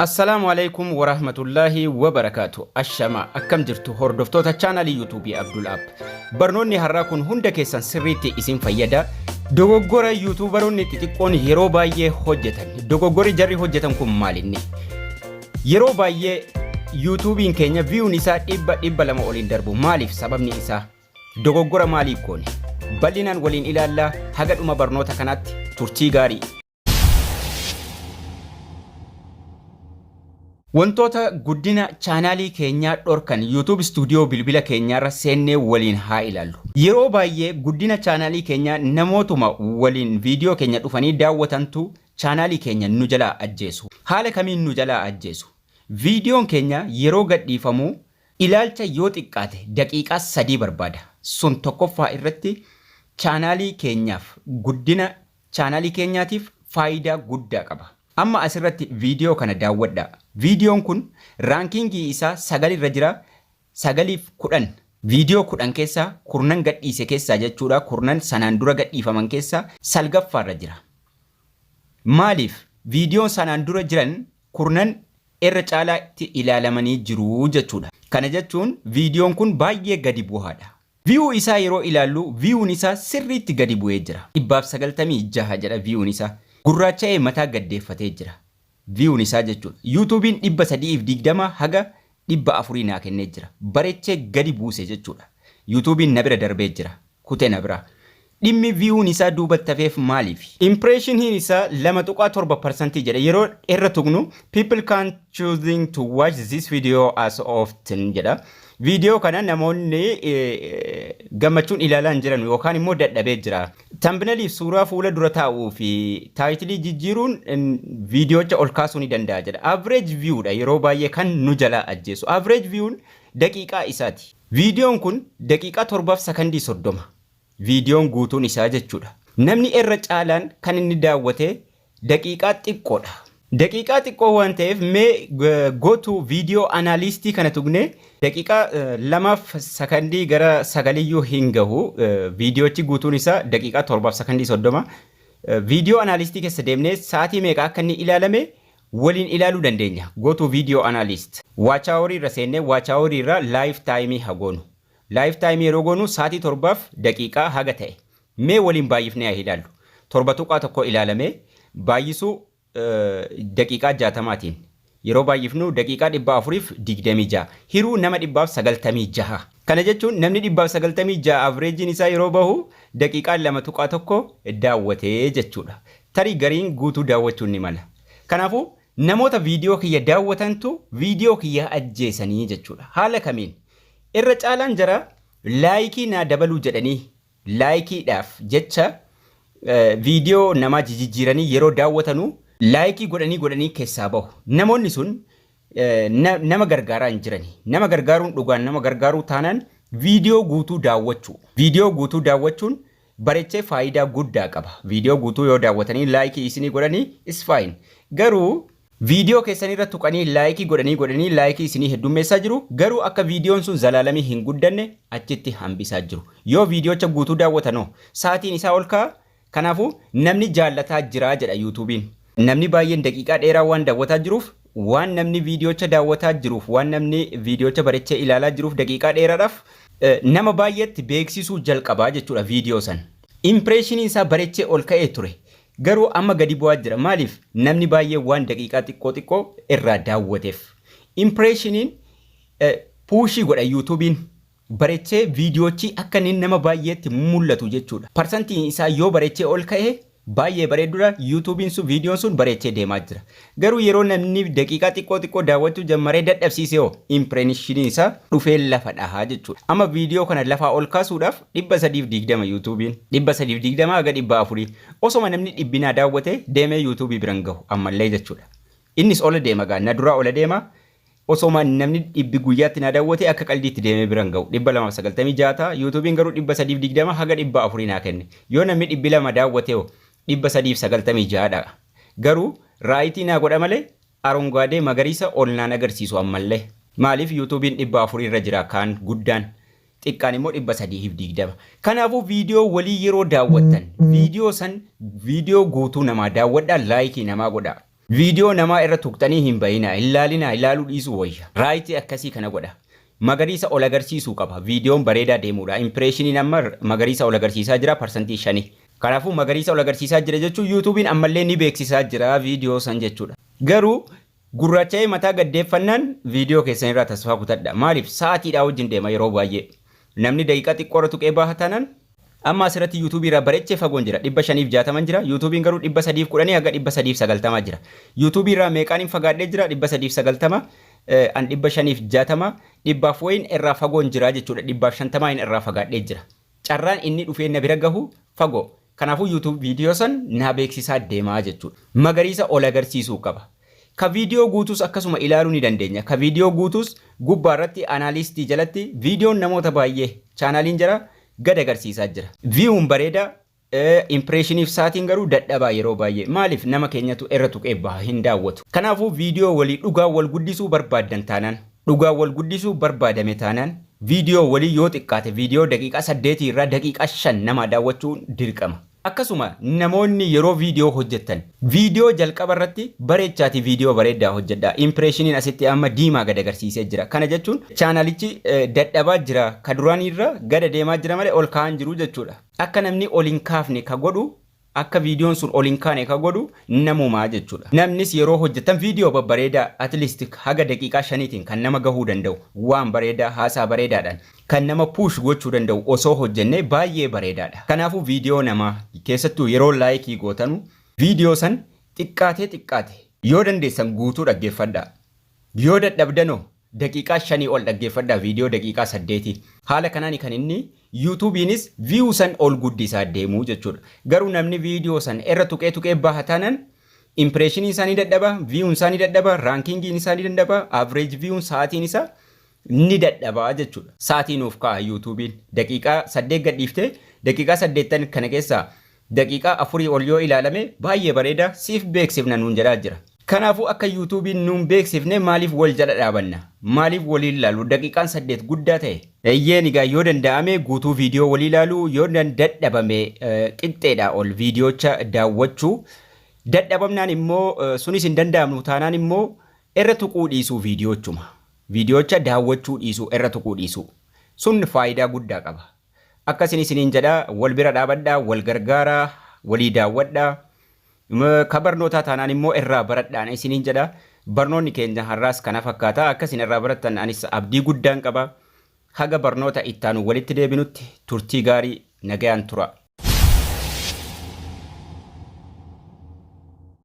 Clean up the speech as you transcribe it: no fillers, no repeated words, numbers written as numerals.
Assalamu alaikum wa rahmatullahi wa barakatuh. Ashama akkam jirtu hordoftoota chaanalii YouTube Abdul App. Barnoonni har'aa kun hunda keessan sirriitti isin fayyada. Dogoggora YouTuberoonni xixiqqoon yeroo baay'ee hojjetan. Dogoggorri jarri hojjetan kun maalinni? Yeroo baay'ee YouTubein keenya viewun isaa dhibba lama oliin darbu. Maaliif? Sababni isaa dogoggora maaliif goone? Bal'inaan waliin ilaallaa haga dhuma barnoota kanaatti turtii gaarii. Wantoota guddina chaanalii keenyaa dhorkan YouTube Studio bilbila keenyaarra seennee waliin haa ilaallu. Yeroo baay'ee guddina chaanalii keenyaa namootuma waliin viidiyoo keenya dhufanii daawwatantu chaanalii keenya nu jalaa ajjeesu. Haala kamiin nu jalaa ajjeesu? Viidiyoon keenya yeroo gadhiifamu ilaalcha yoo xiqqaate daqiiqaa 3 barbaada. Sun tokkoffaa irratti chaanalii keenyaaf guddina chaanalii keenyaatiif faayidaa guddaa qaba. Amma asirratti viidiyoo kana daawwadha. Viidiyoon kun raankingii isaa 9 irra jira. 9-10. Viidiyoo 10 keessaa kurnan gadhiise keessaa jechuudha. Kurnan sanaan dura gadhiifaman keessaa 9ffaa irra jira. Maaliif? Viidiyoon sanaan dura jiran kurnan irra caalaatti ilaalamanii jiru jechuudha. Kana jechuun viidiyoon kun baay'ee gadi bu'aadha. View isaa yeroo ilaallu viewun isaa sirriitti gadi bu'ee jira. 196 jedha viewun isaa. Gurraacha'ee mataa gaddeeffatee jira. Viewun isaa jechuudha. YouTubein 320 haga 400 naa kennee jira. Bareechee gadi buuse jechuudha. YouTubein na bira darbee jira. Kutee na bira. Dhimmi viewun isaa duubatti hafeef maaliif? Impressioniin isaa 2.7% jedha. Yeroo irra tuqnu people can't choosing to watch this video as often jedha. Viidiyoo kana namoonni gammachuun ilaalaan jiran yookaan immoo dadhabee jira. Thumbnailiif suuraa fuula dura taa'uu fi taayitilii jijjiiruun viidiyoocha ol kaasuu ni danda'a jedha. Average viewdha yeroo baay'ee kan nu jalaa ajjeesu. Average viewun daqiiqaa isaati. Viidiyoon kun daqiiqaa 7 sekondii 30. Viidiyoon guutuun isaa jechuudha. Namni irra caalaan kan inni daawwate daqiiqaa xiqqoodha. Daqiiqaa xiqqoo waan ta'eef mee go to video analyst kana tuqne daqiiqaa 2 sekondii gara 9 hin gahu. Viidiyoochi guutuun isaa daqiiqaa 7 sekondii 30. Video analyst keessa deemnee sa'aatii meeqa akka inni ilaalame waliin ilaaluu dandeenya. Go to video analyst. Watch hour irra seennee watch hour irra live time haa goonu. Live time yeroo goonu sa'aatii 7 daqiiqaa haga ta'e. Mee waliin baay'ifnee haa ilaallu. 7 ilaalame baay'isuu daqiiqaa 60tiin yeroo baay'ifnu daqiiqaa 426 hiruu nama 496. Kana jechuun namni 496 average isaa yeroo bahu daqiiqaa 2.1 daawwatee jechuudha. Tarii gariin guutuu daawwachuun ni mala. Kanaafuu namoota viidiyoo kiyya daawwatantu viidiyoo kiyya ajjeesanii jechuudha. Haala kamiin? Irra caalaan jara laayikii naa dabaluu jedhanii laayikiidhaaf jecha viidiyoo namaa jijjiiranii yeroo daawwatanu laayikii godhanii keessaa bahu. Namoonni sun nama gargaaraa hin jirani. Nama gargaaruun dhugaan nama gargaaruu taanaan viidiyoo guutuu daawwachuu. Viidiyoo guutuu daawwachuun bareechee faayidaa guddaa qaba. Viidiyoo guutuu yoo daawwatanii laayikii isinii godhanii is fine. Garuu viidiyoo keessanirra tuqanii laayikii godhanii laayikii isinii heddummeessaa jiru. Garuu akka viidiyoon sun zalaalamii hin guddanne achitti hambisaa jiru. Yoo viidiyoocha guutuu daawwatanoo sa'aatiin isaa ol ka'a. Kanaafuu namni jaallataa jira jedha YouTubein. Namni baay'een daqiiqaa dheeraa waan daawwataa jiruuf, waan namni viidiyoocha daawwataa jiruuf, waan namni viidiyoocha bareechee ilaalaa jiruuf daqiiqaa dheeraadhaaf nama baay'eetti beeksisuu jalqabaa jechuudha viidiyoo san. Impressioniin isaa bareechee ol ka'ee ture. Garuu amma gadi bu'aa jira. Maaliif? Namni baay'ee waan daqiiqaa xiqqoo irraa daawwateef. Impressioniin puushii godha YouTubein. Bareechee viidiyoochi akka inni nama baay'eetti mul'atu jechuudha. Parsantiin isaa yoo bareechee ol ka'e baay'ee bareedudha. YouTubein sun viidiyoon sun bareechee deemaa jira. Garuu yeroo namni daqiiqaa xiqqoo daawwachuu jalqabee dadhabsiisee impressioniin isaa dhufee lafa dhahaa jechuudha. Amma viidiyoo kana lafaa ol kaasuudhaaf 320 YouTubein 320 haga 400 osoma namni dhibbinaa daawwate deemee YouTube biraan gahu ammallee jechuudha. Innis ola deema gaana dura ola deema. Osoma namni dhibbi guyyaatti na daawwate akka qaldiitti deemee biraan gahu 296 YouTubein garuu 320 haga 400 naa kenne. Yoo namni dhibbi 2 daawwate 396 dha. Garuu raayitii naa godha malee arongaadee magariisa ol naan agarsiisu ammallee. Maaliif YouTubein 400 irra jira kaan guddaan xiqqaan immoo 320. Kanaafuu viidiyoo walii yeroo daawwattan viidiyoo san viidiyoo guutuu namaa daawwadhaa laayikii namaa godhaa. Viidiyoo namaa irra tuqxanii hin bayinaa, ilaalina, ilaaluu dhiisuu wayya. Raayitii akkasii kana godha. Magariisa ol agarsiisuu qaba. Viidiyoon bareedaa deemuudha. Impireeshiniin amma magariisa ol agarsiisaa jira parsantii 5. Kanaafuu magariisa ol agarsiisaa jira jechuun YouTube'n ammallee ni beeksisaa jira viidiyoo san jechuudha. Garuu gurraacha'ee mataa gaddeeffannaan viidiyoo keessan irraa tasfaa kutadha. Maaliif sa'aatiidhaa wajjin deema yeroo baay'ee. Namni daqiiqaa xiqqoo tuqee baha taanaan amma asirratti YouTube irraa bareechee fagoon jira 560 jira. YouTube'n garuu 310 haga 390 jira. YouTube irraa meeqaan hin fagaadhee jira 390 an 560 dhibbaaf wayin irraa fagoon jira jechuudha. 550 irraa fagaadhee jira. Carraan inni dhufee na bira gahu fagoo. Kanaafuu YouTube viidiyoo san na beeksisaa deemaa jechuudha. Magariisa ol agarsiisuu qaba. Ka viidiyoo guutus akkasuma ilaaluu ni dandeenya. Ka viidiyoo guutus gubbaa irratti analyst jalatti viidiyoon namoota baay'ee chaanaaliin jira gad agarsiisaa jira. Viewun bareeda impressioniif saatiin garuu dadhabaa yeroo baay'ee. Maaliif nama keenyatu irra tuqee baha hin daawwatu. Kanaafuu viidiyoo walii dhugaa wal guddisuu barbaaddan taanaan dhugaa wal guddisuu barbaadame taanaan viidiyoo walii yoo xiqqaate viidiyoo daqiiqaa 8 irraa daqiiqaa 5 nama daawwachuun dirqama. Akkasuma namoonni yeroo viidiyoo hojjetan viidiyoo jalqaba irratti bareechaati viidiyoo bareedaa hojjedha. Impressioniin asitti amma diimaa gad agarsiisee jira. Kana jechuun chaanaalichi dadhabaa jira. Ka duraanii irra gad deemaa jira malee ol ka'an jiru jechuudha. Akka namni ol hin kaafne ka godhu akka viidiyoon sun ol hin kaane ka godhu namumaa jechuudha. Namnis yeroo hojjetan viidiyoo babbareedaa at least haga daqiiqaa 5tiin kan nama gahuu danda'u waan bareedaa haasaa bareedaadhaan kan nama push gochuu danda'u osoo hojjennee baay'ee bareedaadha. Kanaafuu viidiyoo namaa keessattuu yeroo laayikii gootanu viidiyoo san xiqqaate yoo dandeessan guutuu dhaggeeffadhaa. Yoo dadhabdanoo daqiiqaa 5 ol dhaggeeffadhaa viidiyoo daqiiqaa 8. Haala kanaan kan inni YouTube'nis view san ol guddisaa deemuu jechuudha. Garuu namni viidiyoo san irra tuqee baha taanaan impressioniin isaanii dadhaba, viewun isaanii dadhaba, rankingiin isaanii dadhaba, average viewun sa'aatiin isaa ni dadhabaa jechuudha. Sa'aatii nuuf ka'a YouTube'n daqiiqaa 8 gadhiiftee daqiiqaa 8 kana keessaa daqiiqaa 4 ol yoo ilaalame baay'ee bareeda siif beeksifna nuun jedhaa jira. Kanaafuu akka YouTube'n nuun beeksifne maaliif wal jala dhaabanna? Maaliif waliin ilaalu? Daqiiqaan 8 guddaa ta'e. Eeyyeen egaa yoo danda'ame guutuu viidiyoo walii ilaalu yoo dadhabame qixxeedha ol viidiyoocha daawwachuu. Dadhabamnaan immoo sunis hin danda'amnu taanaan immoo irra tuquu dhiisuu viidiyoochuma. Viidiyoocha daawwachuu dhiisuu irra tuquu dhiisuu. Sun faayidaa guddaa qaba. Akkasin isiniin jedha wal bira dhaabadhaa, wal gargaaraa, walii daawwadhaa. Ka barnootaa taanaan immoo irraa baradhaan isiniin jedha. Barnoonni keenya har'aas kana fakkaata. Akkasin irraa barattan anis abdii guddaan qaba. Haga barnoota ittaanu walitti deebinutti turtii gaarii nagayaan tura.